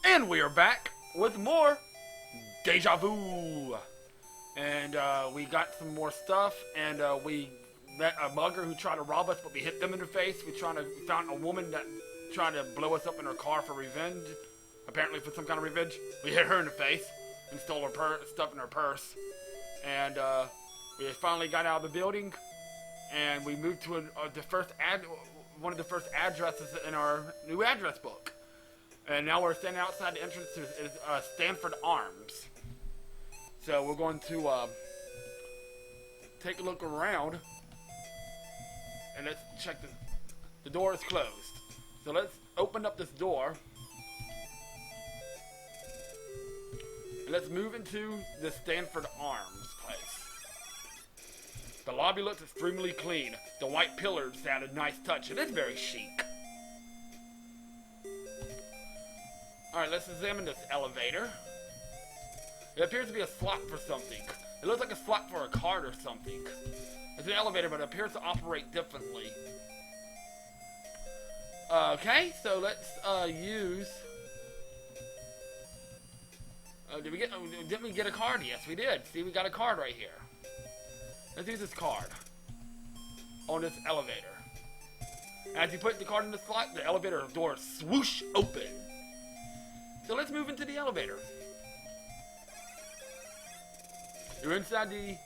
And we are back with more Deja Vu. And we got some more stuff, and we met a mugger who tried to rob us, but we hit them in the face. We found a woman that tried to blow us up in her car for revenge. Apparently for some kind of revenge. We hit her in the face and stole her stuff in her purse. And we finally got out of the building, and we moved to one of the first addresses in our new address book. And now we're standing outside the entrance to Stanford Arms. So we're going to take a look around, and let's check the door is closed. So let's open up this door, and let's move into the Stanford Arms place. The lobby looks extremely clean. The white pillars add a nice touch. It is very chic. Alright, let's examine this elevator. It appears to be a slot for something. It looks like a slot for a card or something. It's an elevator, but it appears to operate differently. Okay, so let's use... didn't we get a card? Yes, we did. See, we got a card right here. Let's use this card on this elevator. As you put the card in the slot, the elevator door swoosh open. So let's move into the elevator. You're inside the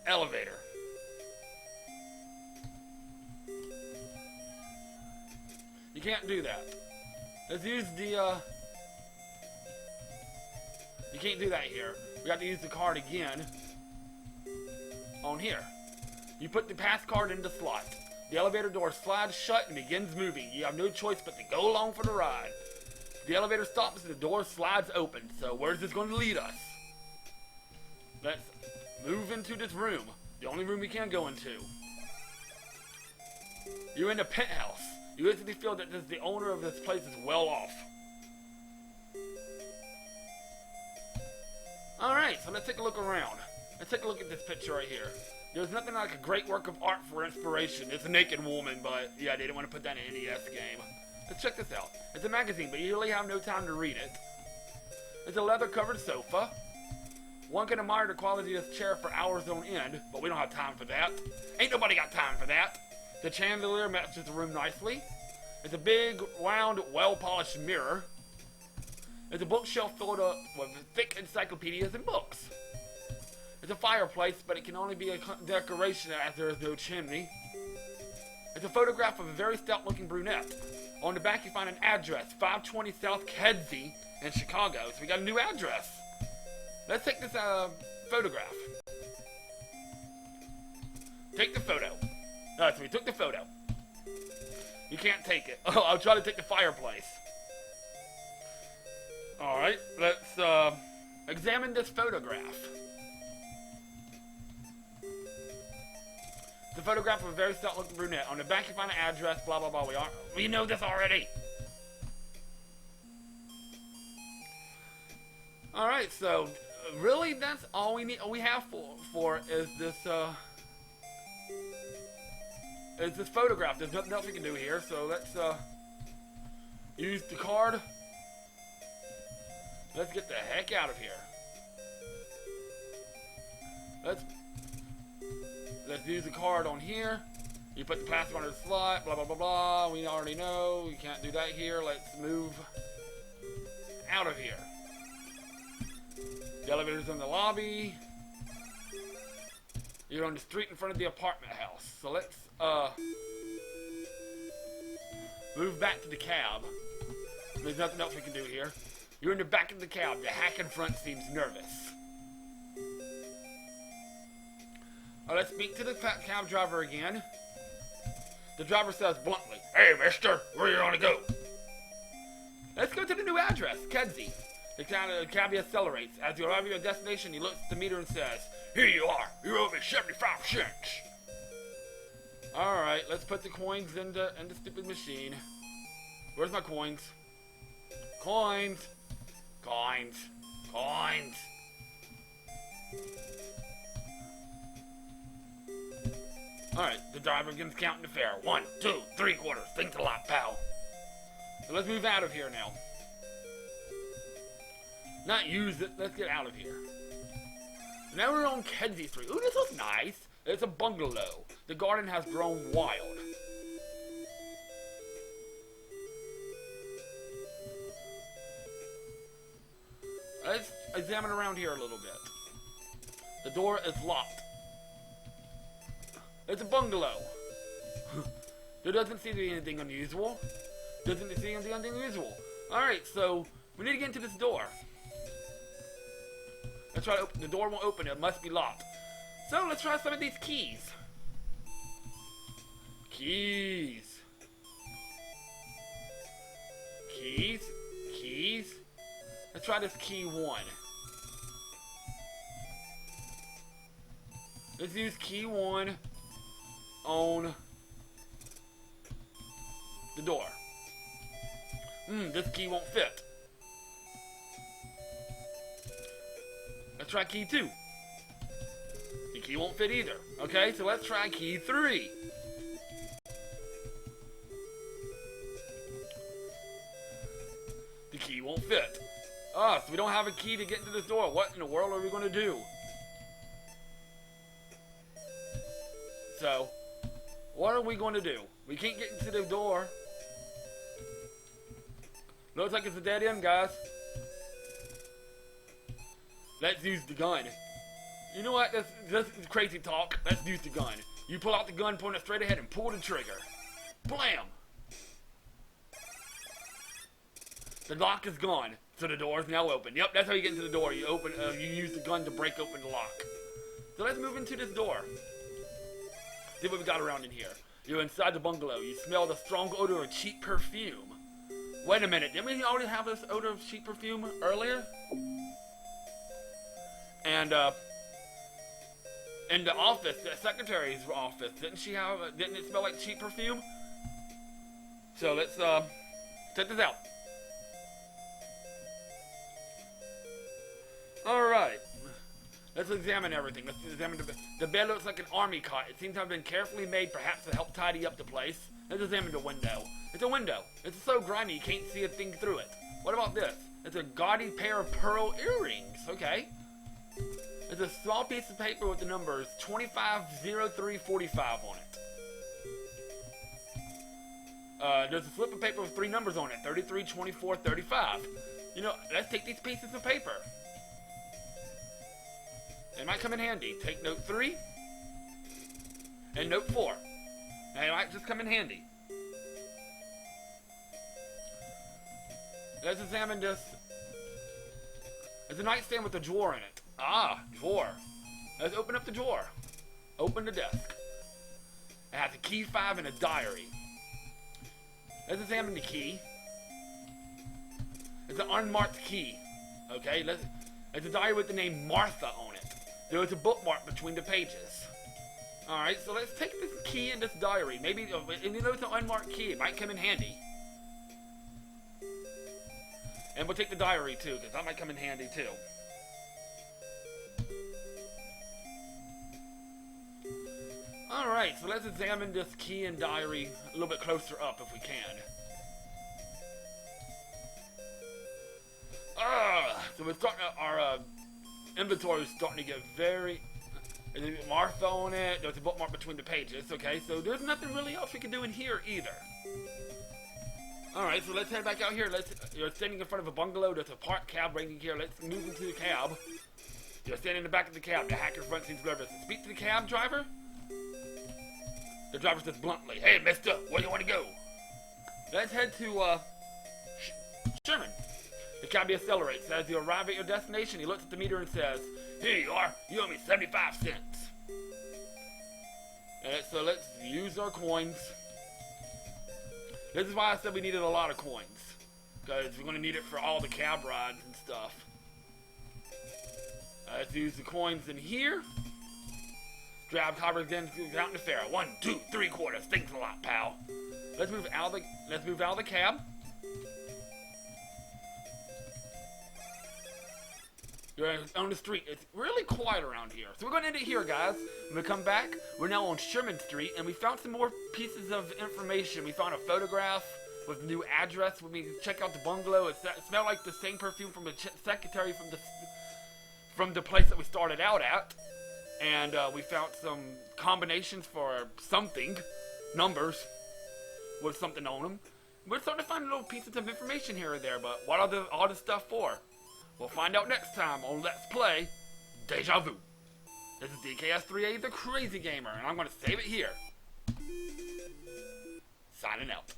elevator. You can't do that. Let's use the, you can't do that here. We have to use the card again on here. You put the pass card in the slot. The elevator door slides shut and begins moving. You have no choice but to go along for the ride. The elevator stops and the door slides open. So where's this going to lead us? Let's move into this room. The only room we can go into. You're in the penthouse. You instantly feel that the owner of this place is well off. Alright, so let's take a look around. Let's take a look at this picture right here. There's nothing like a great work of art for inspiration. It's a naked woman, but yeah, they didn't want to put that in an NES game. Let's check this out. It's a magazine, but you really have no time to read it. It's a leather-covered sofa. One can admire the quality of this chair for hours on end, but we don't have time for that. Ain't nobody got time for that. The chandelier matches the room nicely. It's a big, round, well-polished mirror. It's a bookshelf filled up with thick encyclopedias and books. It's a fireplace, but it can only be a decoration as there is no chimney. It's a photograph of a very stout-looking brunette. On the back you find an address, 520 South Kedzie in Chicago. So we got a new address. Let's take this photograph. Take the photo. Alright, so we took the photo. You can't take it. Oh, I'll try to take the fireplace. Alright, let's examine this photograph. The photograph of a very stout-looking brunette. On the back you find an address, blah blah blah. We know this already. Alright, so really that's all we need. All we have for is this photograph. There's nothing else we can do here, so let's use the card. Let's get the heck out of here. Let's use the card on here. You put the password on the slot, blah blah blah blah. We already know you can't do that here. Let's move out of here. The elevator's in the lobby. You're on the street in front of the apartment house. So let's move back to the cab. There's nothing else we can do here. You're in the back of the cab. The hack in front seems nervous. Let's speak to the cab driver again. The driver says bluntly, "Hey, mister, where you want to go?" Let's go to the new address, Kedzie. The cab accelerates. As you arrive at your destination, he looks at the meter and says, "Here you are. You owe me 75 cents." Alright, let's put the coins in the stupid machine. Where's my coins? Coins. Coins. Coins. Alright, the driver begins counting the fare. 1, 2, 3 quarters. Thanks a lot, pal. So let's move out of here now. Not use it. Let's get out of here. Now we're on Kedzie Street. Ooh, this looks nice. It's a bungalow. The garden has grown wild. Let's examine around here a little bit. The door is locked. It's a bungalow. There doesn't seem to be anything unusual. Doesn't seem to be anything unusual. Alright, so we need to get into this door. Let's try to open. The door won't open. It must be locked. So let's try some of these keys. Keys. Keys. Keys. Let's try this key 1. Let's use key 1 on the door. This key won't fit. Let's try key 2. The key won't fit either. Okay, so let's try key 3. The key won't fit. So we don't have a key to get into this door. What in the world are we going to do? So, what are we going to do? We can't get into the door. Looks like it's a dead end, guys. Let's use the gun. You know what? This is crazy talk. Let's use the gun. You pull out the gun, point it straight ahead, and pull the trigger. Blam! The lock is gone, so the door is now open. Yep, that's how you get into the door. You open. You use the gun to break open the lock. So let's move into this door. See what we got around in here. You're inside the bungalow. You smell the strong odor of cheap perfume. Wait a minute. Didn't we already have this odor of cheap perfume earlier? And in the office, the secretary's office, didn't it smell like cheap perfume? So let's check this out. Alright. Let's examine everything. Let's examine the bed. Looks like an army cot. It seems to have been carefully made, perhaps to help tidy up the place. Let's examine the window. It's a window. It's so grimy you can't see a thing through it. What about this? It's a gaudy pair of pearl earrings. Okay. It's a small piece of paper with the numbers 250345 on it. There's a slip of paper with 3 numbers on it, 33, 24, 35. You know, let's take these pieces of paper. They might come in handy. Take note 3 and note 4. They might just come in handy. Let's examine this. It's a nightstand with a drawer in it. Drawer. Let's open up the drawer. Open the desk. It has a key 5 and a diary. Let's examine the key. It's an unmarked key. Okay, it's a diary with the name Martha on it. There is a bookmark between the pages. Alright, so let's take this key and this diary. Maybe, and you know it's an unmarked key. It might come in handy. And we'll take the diary too, because that might come in handy too. Alright, so let's examine this key and diary a little bit closer up if we can. So we're starting to, our inventory is starting to get very... There's a Martha on it, there's a bookmark between the pages, okay? So there's nothing really else we can do in here either. Alright, so let's head back out here. You're standing in front of a bungalow, there's a parked cab waiting here. Let's move into the cab. You're standing in the back of the cab. The hacker front seems nervous. Speak to the cab driver. The driver says bluntly, "Hey, mister, where do you want to go?" Let's head to, Sherman. The cab accelerates. As you arrive at your destination, he looks at the meter and says, "Here you are. You owe me 75 cents. So let's use our coins. This is why I said we needed a lot of coins. Because we're going to need it for all the cab rides and stuff. Let's use the coins in here. Grab cover again out in the fair. 1, 2, 3 quarters. Thanks a lot, pal. Let's move out of the cab. You're on the street. It's really quiet around here. So we're going to end it here, guys. When we come back, we're now on Sherman Street, and we found some more pieces of information. We found a photograph with the new address. When we check out the bungalow, it smelled like the same perfume from the secretary from the place that we started out at. And we found some combinations for something, numbers with something on them. We're starting to find little pieces of information here or there, but what are all this stuff for? We'll find out next time on Let's Play Deja Vu. This is DKS3A, the Crazy Gamer, and I'm going to save it here. Signing out.